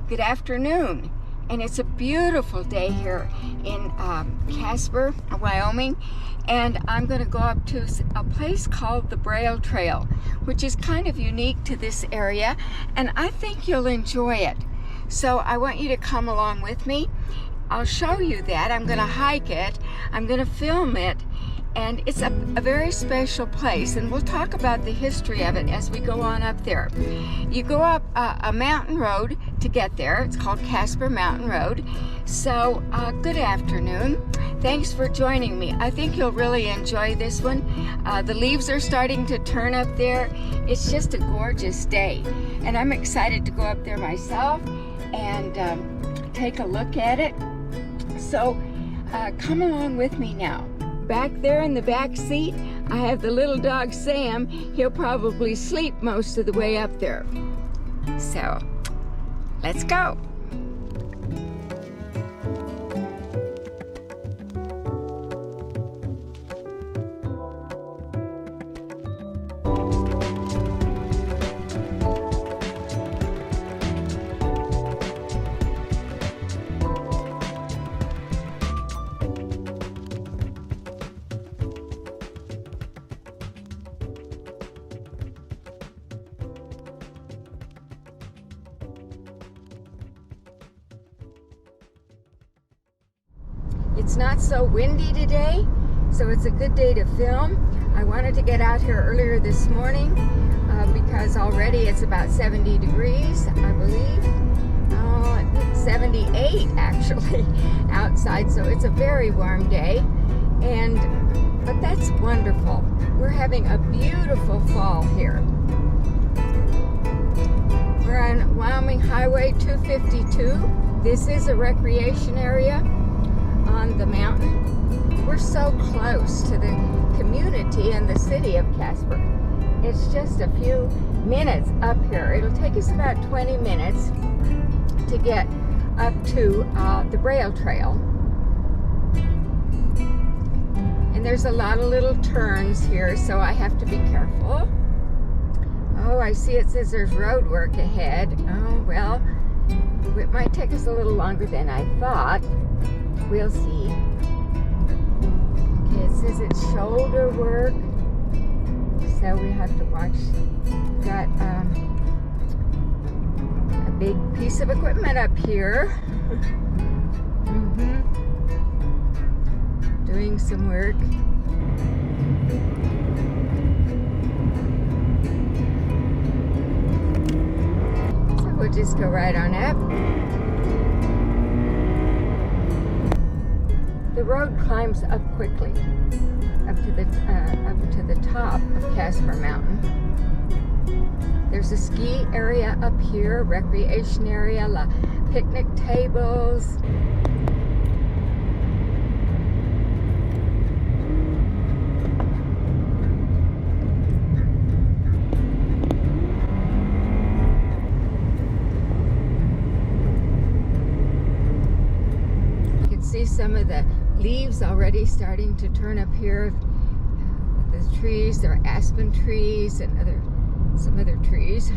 Good afternoon. And it's a beautiful day here in Casper, Wyoming. And I'm going to go up to a place called the Braille Trail, which is kind of unique to this area. And I think you'll enjoy it. So I want you to come along with me. I'll show you that. I'm going to hike it. I'm going to film it. And it's a very special place, and we'll talk about the history of it as we go on up there. You go up a mountain road to get there. It's called Casper Mountain Road. So good afternoon. Thanks for joining me. I think you'll really enjoy this one. The leaves are starting to turn up there. It's just a gorgeous day, and I'm excited to go up there myself and take a look at it. So come along with me now. Back there in the back seat, I have the little dog Sam. He'll probably sleep most of the way up there. So, let's go. It's not so windy today, so it's a good day to film. I wanted to get out here earlier this morning because already it's about 70 degrees, I believe. I think 78 actually outside, so it's a very warm day. But that's wonderful. We're having a beautiful fall here. We're on Wyoming Highway 252. This is a recreation area on the mountain. We're so close to the community and the city of Casper. It's just a few minutes up here. It'll take us about 20 minutes to get up to the Braille Trail. And there's a lot of little turns here, so I have to be careful. Oh, I see it says there's road work ahead. Oh, well, it might take us a little longer than I thought. We'll see. Okay, it says it's shoulder work, so we have to watch. We've got a big piece of equipment up here. Doing some work. So we'll just go right on up. The road climbs up quickly, up to the top of Casper Mountain. There's a ski area up here, recreation area, picnic tables. You can see some of the leaves already starting to turn up here. The trees, there are aspen trees and some other trees.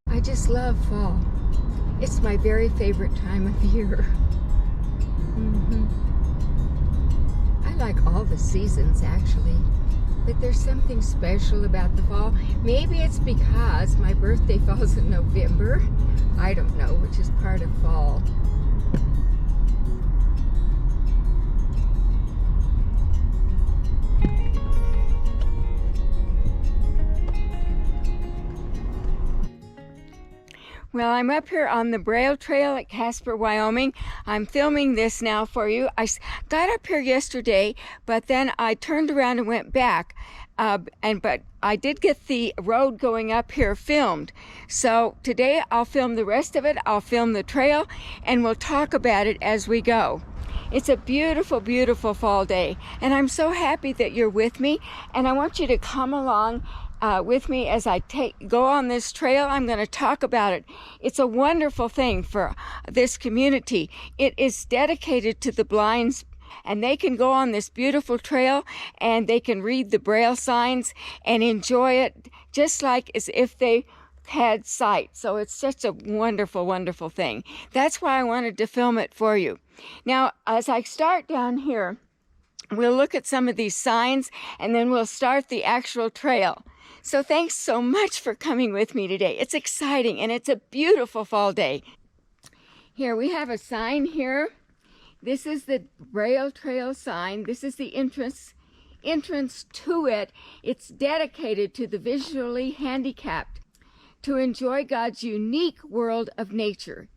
I just love fall. It's my very favorite time of year. I like all the seasons actually. But there's something special about the fall. Maybe it's because my birthday falls in November. I don't know, which is part of fall. Well, I'm up here on the Braille Trail at Casper, Wyoming. I'm filming this now for you. I got up here yesterday, but then I turned around and went back. But I did get the road going up here filmed. So today I'll film the rest of it. I'll film the trail, and we'll talk about it as we go. It's a beautiful, beautiful fall day, and I'm so happy that you're with me, and I want you to come along with me as I go on this trail. I'm going to talk about it. It's a wonderful thing for this community. It is dedicated to the blind And they can go on this beautiful trail and they can read the Braille signs and enjoy it just like as if they had sight. So it's such a wonderful, wonderful thing. That's why I wanted to film it for you. Now, as I start down here, we'll look at some of these signs and then we'll start the actual trail. So thanks so much for coming with me today. It's exciting and it's a beautiful fall day. Here we have a sign here. This is the Braille Trail sign. This is the entrance to it. It's dedicated to the visually handicapped to enjoy God's unique world of nature.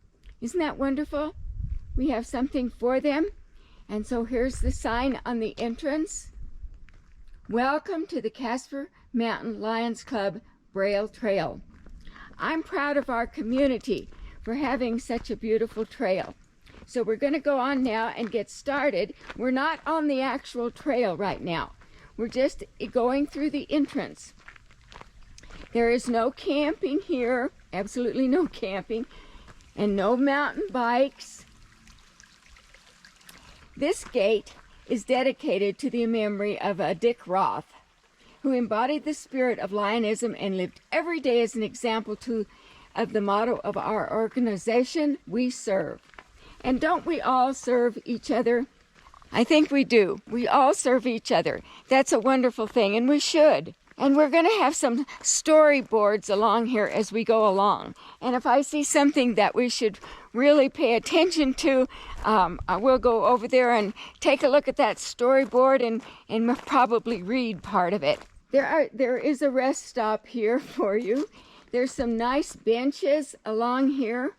Isn't that wonderful? We have something for them. And so here's the sign on the entrance. Welcome to the Casper Mountain Lions Club Braille Trail. I'm proud of our community for having such a beautiful trail. So we're going to go on now and get started. We're not on the actual trail right now. We're just going through the entrance. There is no camping here, absolutely no camping, and no mountain bikes. This gate is dedicated to the memory of Dick Roth, who embodied the spirit of Lionism and lived every day as an example of the motto of our organization, We Serve. And don't we all serve each other? I think we do. We all serve each other. That's a wonderful thing, and we should. And we're going to have some storyboards along here as we go along. And if I see something that we should really pay attention to, I will go over there and take a look at that storyboard and probably read part of it. There is a rest stop here for you. There's some nice benches along here.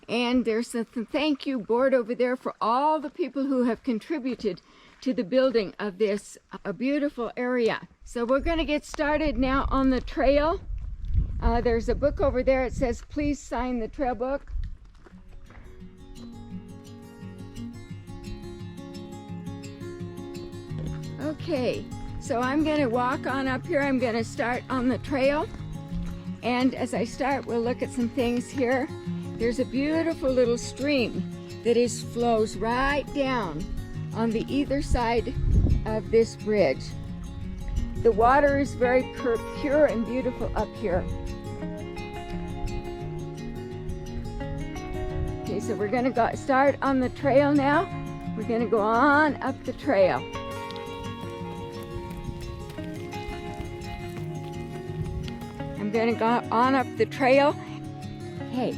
And there's a thank you board over there for all the people who have contributed to the building of this beautiful area. So we're going to get started now on the trail. There's a book over there. It says, please sign the trail book. Okay, so I'm going to walk on up here. I'm going to start on the trail. And as I start, we'll look at some things here. There's a beautiful little stream that flows right down on the either side of this bridge. The water is very pure and beautiful up here. Okay, so we're going to start on the trail now. We're going to go on up the trail. I'm going to go on up the trail. Okay,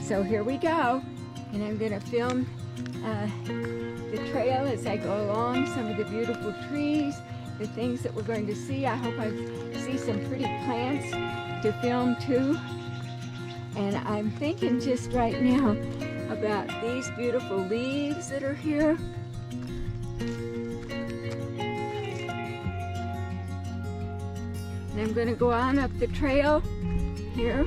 so here we go. And I'm going to film the trail as I go along, some of the beautiful trees, the things that we're going to see. I hope I see some pretty plants to film too. And I'm thinking just right now about these beautiful leaves that are here. And I'm going to go on up the trail here.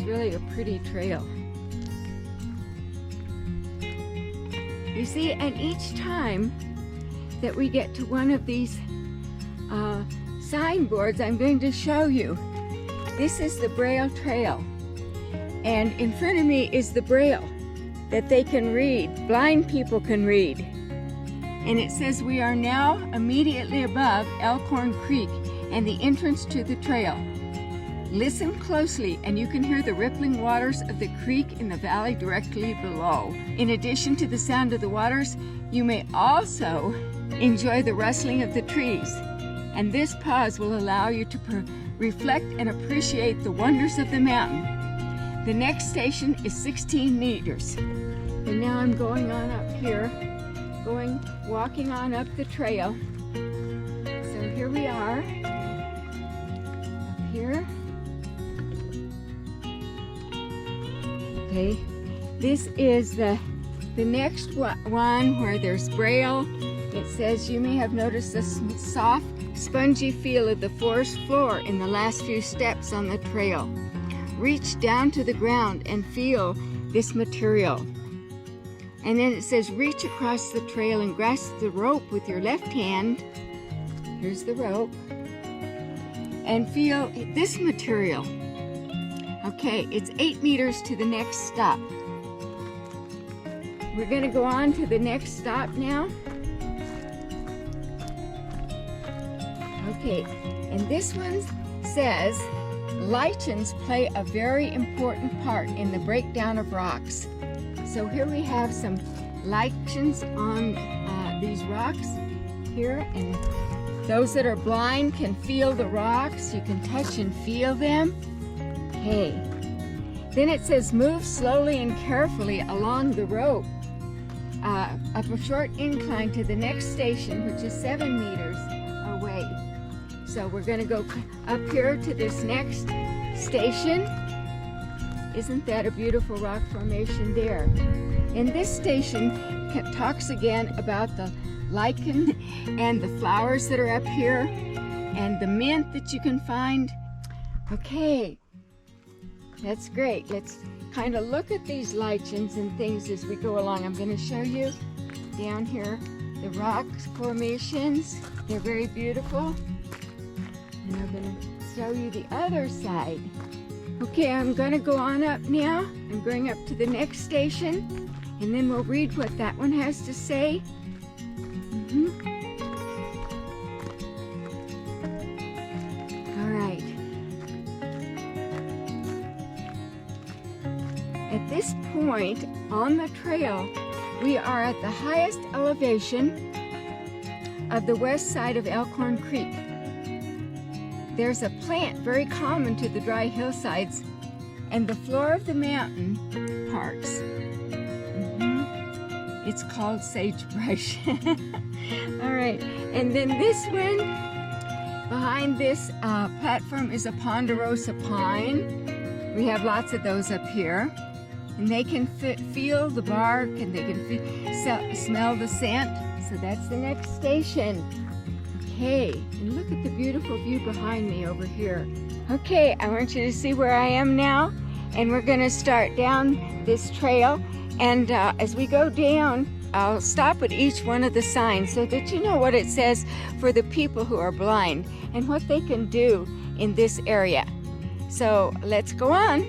Really a pretty trail. You see, and each time that we get to one of these signboards, I'm going to show you. This is the Braille Trail, and in front of me is the Braille that they can read. Blind people can read. And it says we are now immediately above Elkhorn Creek and the entrance to the trail. Listen closely and you can hear the rippling waters of the creek in the valley directly below. In addition to the sound of the waters, you may also enjoy the rustling of the trees. And this pause will allow you to reflect and appreciate the wonders of the mountain. The next station is 16 meters. And now I'm going on up here, walking on up the trail. So here we are, up here. Okay, this is the next one where there's Braille. It says, you may have noticed the soft, spongy feel of the forest floor in the last few steps on the trail. Reach down to the ground and feel this material. And then it says, reach across the trail and grasp the rope with your left hand. Here's the rope. And feel this material. Okay, it's 8 meters to the next stop. We're going to go on to the next stop now. Okay, and this one says, lichens play a very important part in the breakdown of rocks. So here we have some lichens on these rocks here, and those that are blind can feel the rocks. You can touch and feel them. Okay. Then it says, move slowly and carefully along the rope up a short incline to the next station, which is 7 meters away. So we're going to go up here to this next station. Isn't that a beautiful rock formation there? And this station talks again about the lichen and the flowers that are up here and the mint that you can find. Okay, that's great. Let's kind of look at these lichens and things as we go along. I'm going to show you down here the rock formations. They're very beautiful. And I'm going to show you the other side. Okay, I'm going to go on up now. I'm going up to the next station, and then we'll read what that one has to say. All right. At this point on the trail, we are at the highest elevation of the west side of Elkhorn Creek. There's a plant very common to the dry hillsides and the floor of the mountain parks. It's called sagebrush. All right, and then this one, behind this platform is a ponderosa pine. We have lots of those up here. And they can feel the bark, and they can smell the scent. So that's the next station. Okay, and look at the beautiful view behind me over here. Okay, I want you to see where I am now, and we're going to start down this trail. And as we go down, I'll stop at each one of the signs so that you know what it says for the people who are blind and what they can do in this area. So let's go on.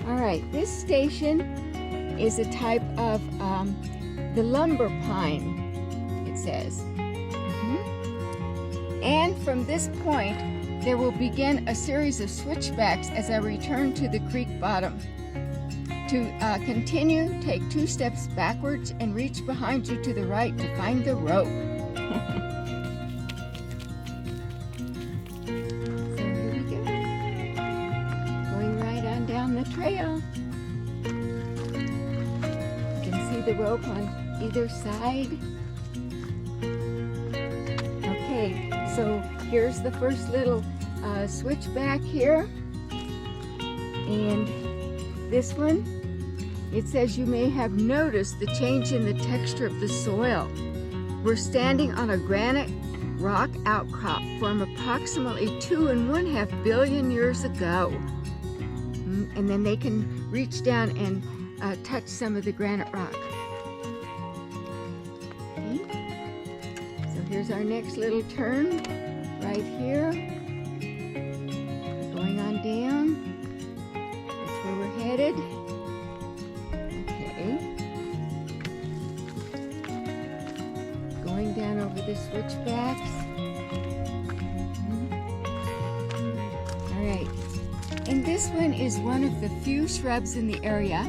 All right, this station is a type of the lumber pine, it says. And from this point, there will begin a series of switchbacks as I return to the creek bottom. To continue, take 2 steps backwards and reach behind you to the right to find the rope. So here we go. Going right on down the trail. You can see the rope on either side. Okay, so here's the first little switchback here. And this one, it says you may have noticed the change in the texture of the soil. We're standing on a granite rock outcrop from approximately 2.5 billion years ago. And then they can reach down and touch some of the granite rock. Okay. So here's our next little turn right here. Going on down. That's where we're headed. Going down over the switchbacks. All right, and this one is one of the few shrubs in the area,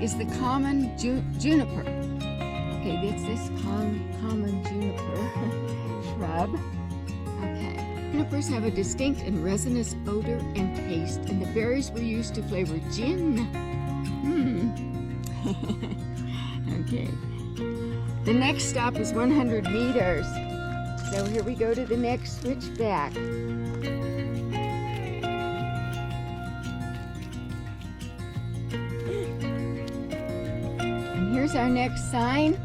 is the common juniper. Okay, that's this common juniper shrub. Okay, junipers have a distinct and resinous odor and taste, and the berries were used to flavor gin. Okay. The next stop is 100 meters. So here we go to the next switchback. And here's our next sign,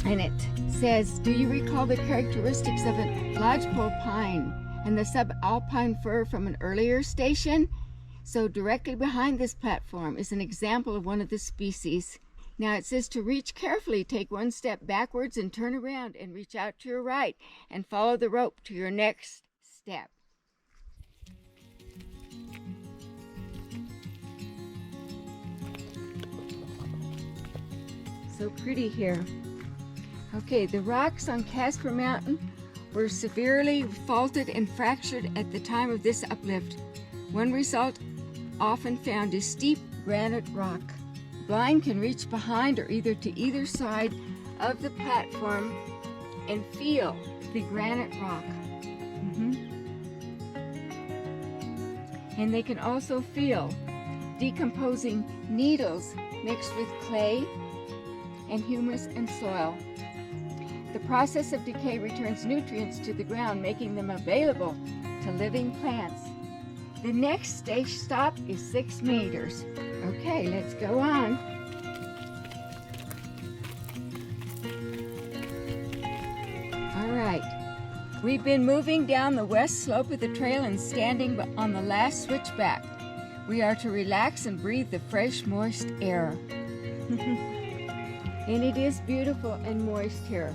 and it says, do you recall the characteristics of a lodgepole pine and the subalpine fir from an earlier station? So directly behind this platform is an example of one of the species. Now it says to reach carefully, take 1 step backwards and turn around and reach out to your right and follow the rope to your next step. So pretty here. Okay, the rocks on Casper Mountain were severely faulted and fractured at the time of this uplift. One result often found is steep granite rock. Blind can reach behind or to either side of the platform and feel the granite rock. And they can also feel decomposing needles mixed with clay and humus and soil. The process of decay returns nutrients to the ground, making them available to living plants. The next stage stop is 6 meters. Okay, let's go on. All right, we've been moving down the west slope of the trail and standing on the last switchback. We are to relax and breathe the fresh, moist air. And it is beautiful and moist here.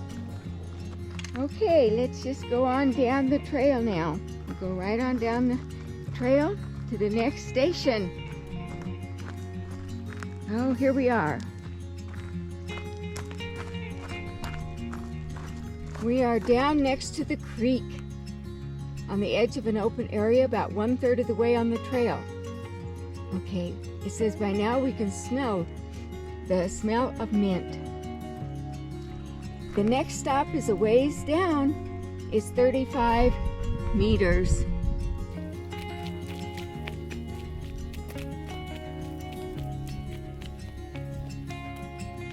Okay, let's just go on down the trail now. We'll go right on down the trail to the next station. Oh, here we are. We are down next to the creek on the edge of an open area about 1/3 of the way on the trail. Okay, it says by now we can smell the smell of mint. The next stop is a ways down. It's 35 meters.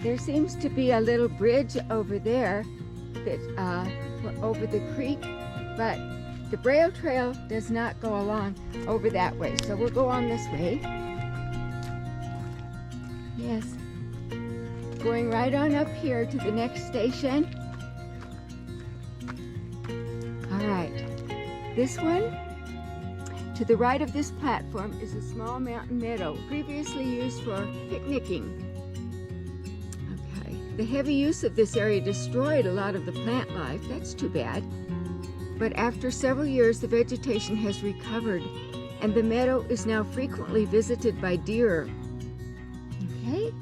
There seems to be a little bridge over there that over the creek, but the Braille Trail does not go along over that way, so we'll go on this way. Yes, going right on up here to the next station. All right, this one, to the right of this platform, is a small mountain meadow, previously used for picnicking. The heavy use of this area destroyed a lot of the plant life. That's too bad. But after several years, the vegetation has recovered, and the meadow is now frequently visited by deer. Okay?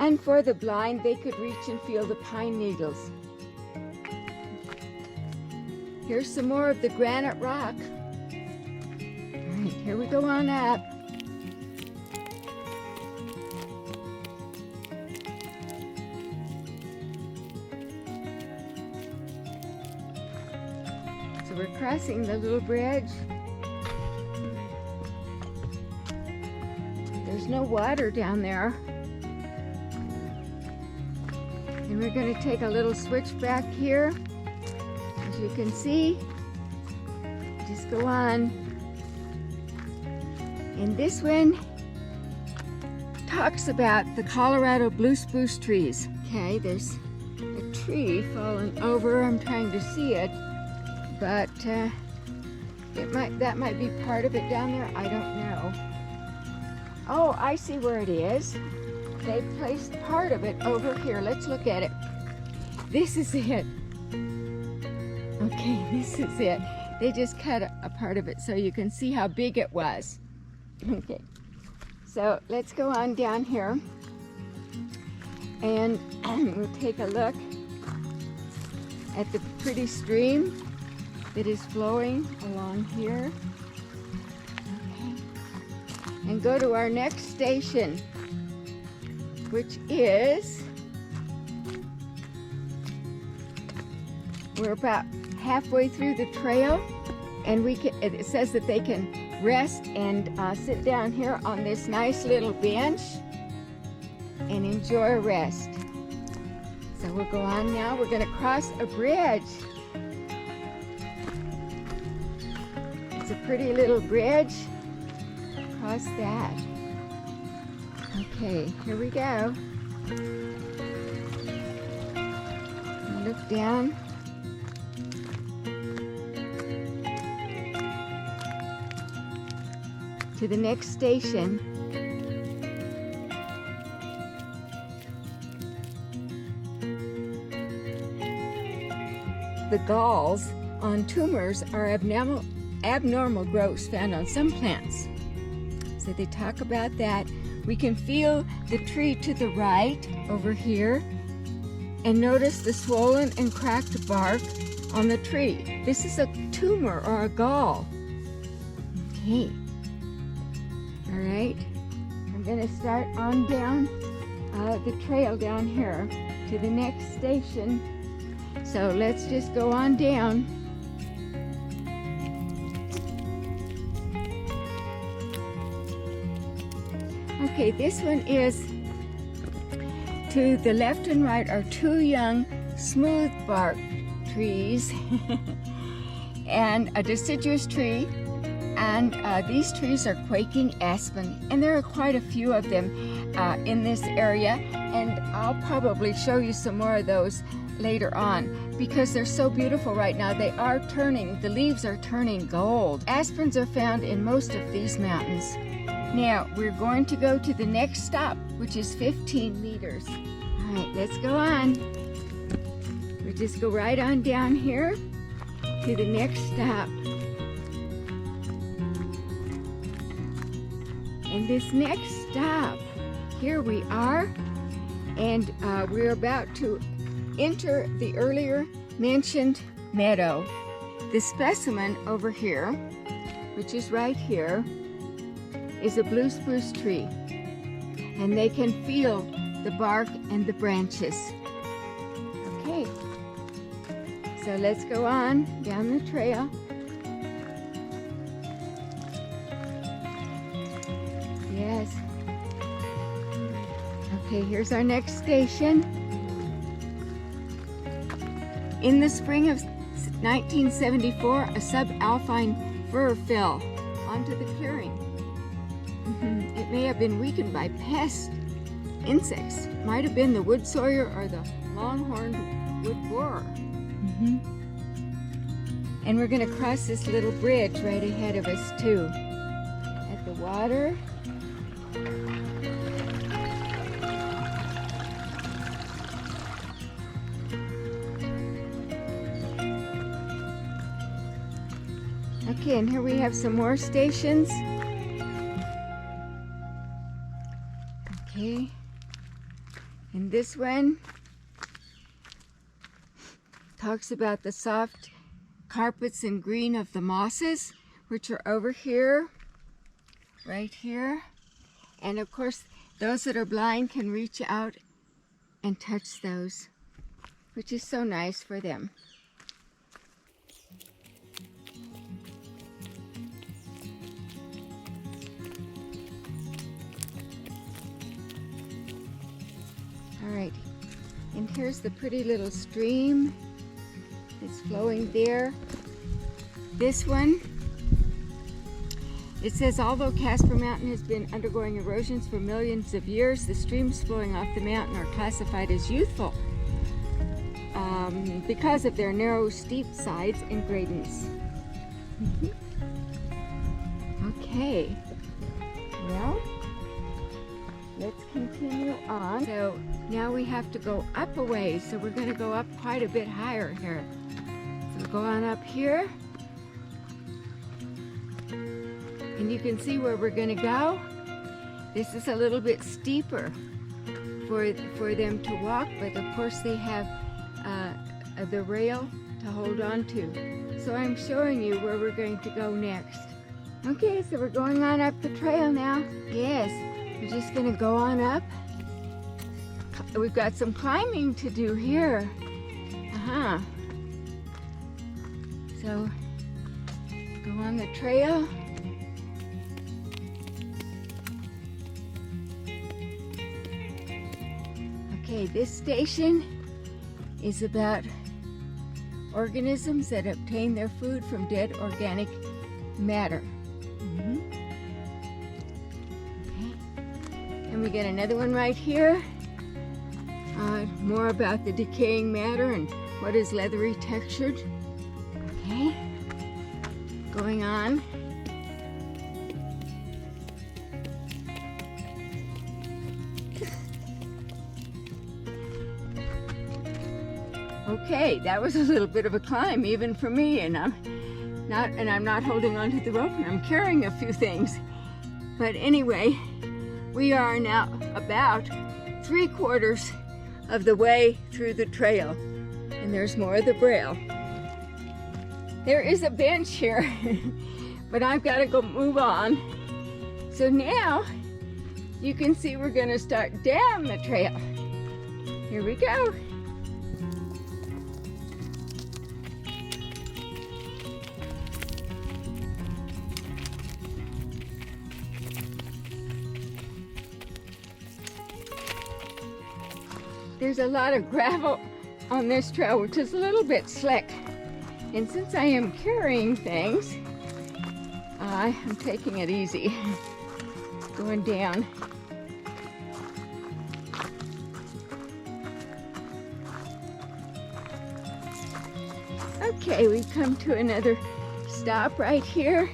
And for the blind, they could reach and feel the pine needles. Here's some more of the granite rock. All right, here we go on up. So we're crossing the little bridge. There's no water down there. And we're going to take a little switch back here. As you can see, just go on. And this one talks about the Colorado blue spruce trees. Okay, there's a tree fallen over. I'm trying to see it. But that might be part of it down there. I don't know. Oh, I see where it is. They placed part of it over here. Let's look at it. This is it. Okay, this is it. They just cut a part of it so you can see how big it was. Okay, so let's go on down here and we'll take a look at the pretty stream that is flowing along here. Okay. And go to our next station, which is, we're about halfway through the trail, and it says that they can rest and sit down here on this nice little bench and enjoy a rest. So we'll go on now. We're going to cross a bridge. It's a pretty little bridge. Cross that. Okay, here we go. Look down. To the next station. The galls on tumors are abnormal growths found on some plants. So they talk about that. We can feel the tree to the right over here, and notice the swollen and cracked bark on the tree. This is a tumor or a gall. Okay. All right. I'm going to start on down the trail down here to the next station. So let's just go on down. Okay, this one is, to the left and right are two young smooth bark trees and a deciduous tree, and these trees are quaking aspen, and there are quite a few of them in this area, and I'll probably show you some more of those later on because they're so beautiful right now. They are turning, the leaves are turning gold. Aspens are found in most of these mountains. Now we're going to go to the next stop, which is 15 meters. All right, let's go on. We just go right on down here to the next stop. And this next stop, here we are, and we're about to enter the earlier mentioned meadow. The specimen over here, which is right here, is a blue spruce tree, and they can feel the bark and the branches. Okay, so let's go on down the trail. Yes. Okay, here's our next station. In the spring of 1974, a subalpine fir fell onto the clearing. It may have been weakened by pest insects. Might have been the wood sawyer or the longhorned wood borer. And we're going to cross this little bridge right ahead of us too. At the water. Okay, and here we have some more stations. Okay, and this one talks about the soft carpets and green of the mosses, which are over here, right here. And of course, those that are blind can reach out and touch those, which is so nice for them. All right, and here's the pretty little stream that's flowing there. This one, it says, although Casper Mountain has been undergoing erosions for millions of years, the streams flowing off the mountain are classified as youthful because of their narrow, steep sides and gradients. Okay, well, let's continue on. So now we have to go up a ways, so we're going to go up quite a bit higher here. So go on up here, and you can see where we're going to go. This is a little bit steeper for them to walk, but of course they have the rail to hold on to. So I'm showing you where we're going to go next. Okay, so we're going on up the trail now. Yes. We're just going to go on up. We've got some climbing to do here. So, go on the trail. Okay, this station is about organisms that obtain their food from dead organic matter. And we get another one right here. More about the decaying matter and what is leathery textured. Okay, going on. Okay, that was a little bit of a climb even for me, and I'm not holding on to the rope, and I'm carrying a few things. But anyway, We are now about 3/4 of the way through the trail, and there's more of the Braille. There is a bench here, but I've got to go move on. So now you can see we're going to start down the trail. Here we go. There's a lot of gravel on this trail, which is a little bit slick. And since I am carrying things, I am taking it easy, going down. Okay, we come to another stop right here.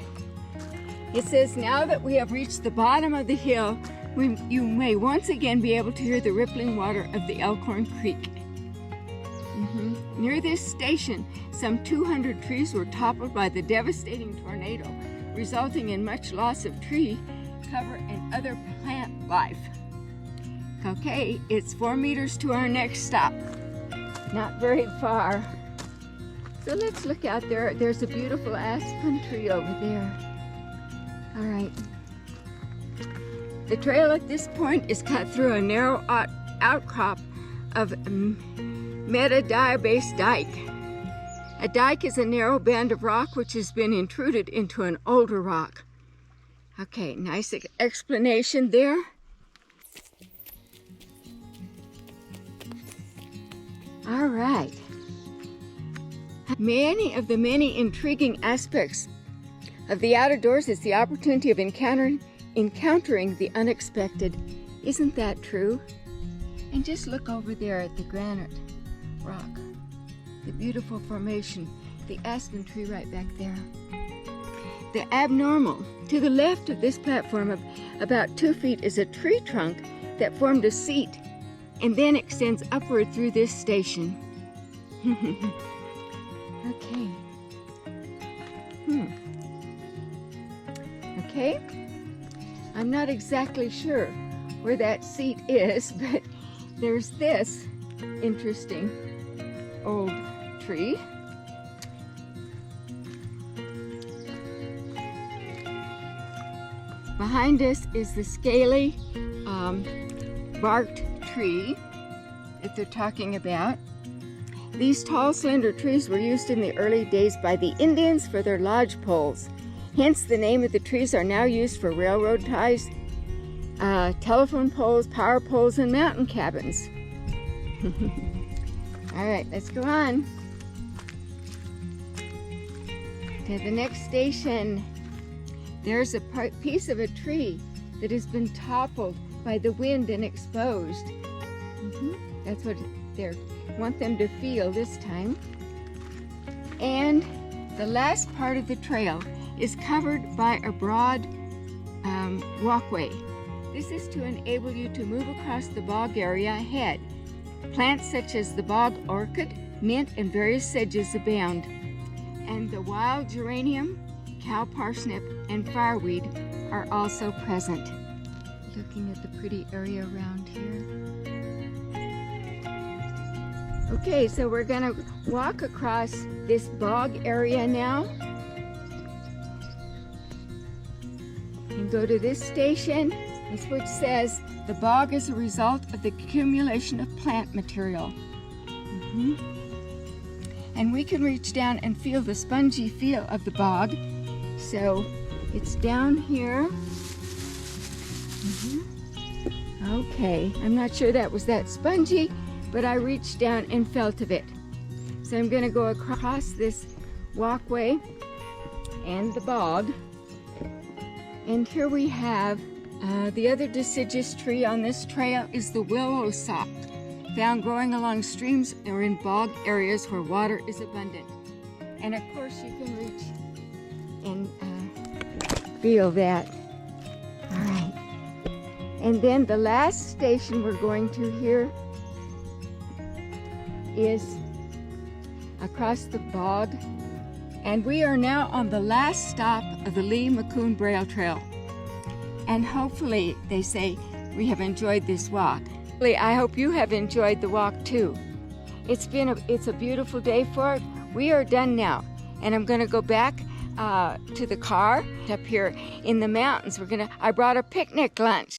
It says, now that we have reached the bottom of the hill, you may once again be able to hear the rippling water of the Elkhorn Creek. Near this station, some 200 trees were toppled by the devastating tornado, resulting in much loss of tree cover and other plant life. Okay, it's 4 meters to our next stop. Not very far. So let's look out there. There's a beautiful aspen tree over there. All right. The trail at this point is cut through a narrow outcrop of metadiabase dike. A dike is a narrow band of rock which has been intruded into an older rock. Okay, nice explanation there. All right. Many of the many intriguing aspects of the outdoors is the opportunity of encountering the unexpected. Isn't that true? And just look over there at the granite rock, the beautiful formation, the aspen tree right back there. The abnormal. To the left of this platform of about 2 feet is a tree trunk that formed a seat and then extends upward through this station. Okay. Okay. I'm not exactly sure where that seat is, but there's this interesting old tree. Behind us is the scaly barked tree that they're talking about. These tall, slender trees were used in the early days by the Indians for their lodge poles. Hence, the name of the trees are now used for railroad ties, telephone poles, power poles, and mountain cabins. All right, let's go on to the next station. There's a piece of a tree that has been toppled by the wind and exposed. That's what they want them to feel this time. And the last part of the trail is covered by a broad walkway. This is to enable you to move across the bog area ahead. Plants such as the bog orchid, mint, and various sedges abound. And the wild geranium, cow parsnip, and fireweed are also present. Looking at the pretty area around here. Okay, so we're gonna walk across this bog area now and go to this station, which says the bog is a result of the accumulation of plant material. And we can reach down and feel the spongy feel of the bog. So it's down here. Okay, I'm not sure that was that spongy, but I reached down and felt of it. So I'm gonna go across this walkway and the bog. And here we have the other deciduous tree on this trail is the willow sock, found growing along streams or in bog areas where water is abundant. And of course you can reach and feel that. All right. And then the last station we're going to here is across the bog. And we are now on the last stop of the Lee-McCoon Braille Trail. And hopefully, they say, we have enjoyed this walk. I hope you have enjoyed the walk too. It's a beautiful day for it. We are done now, and I'm going to go back to the car up here in the mountains. I brought a picnic lunch.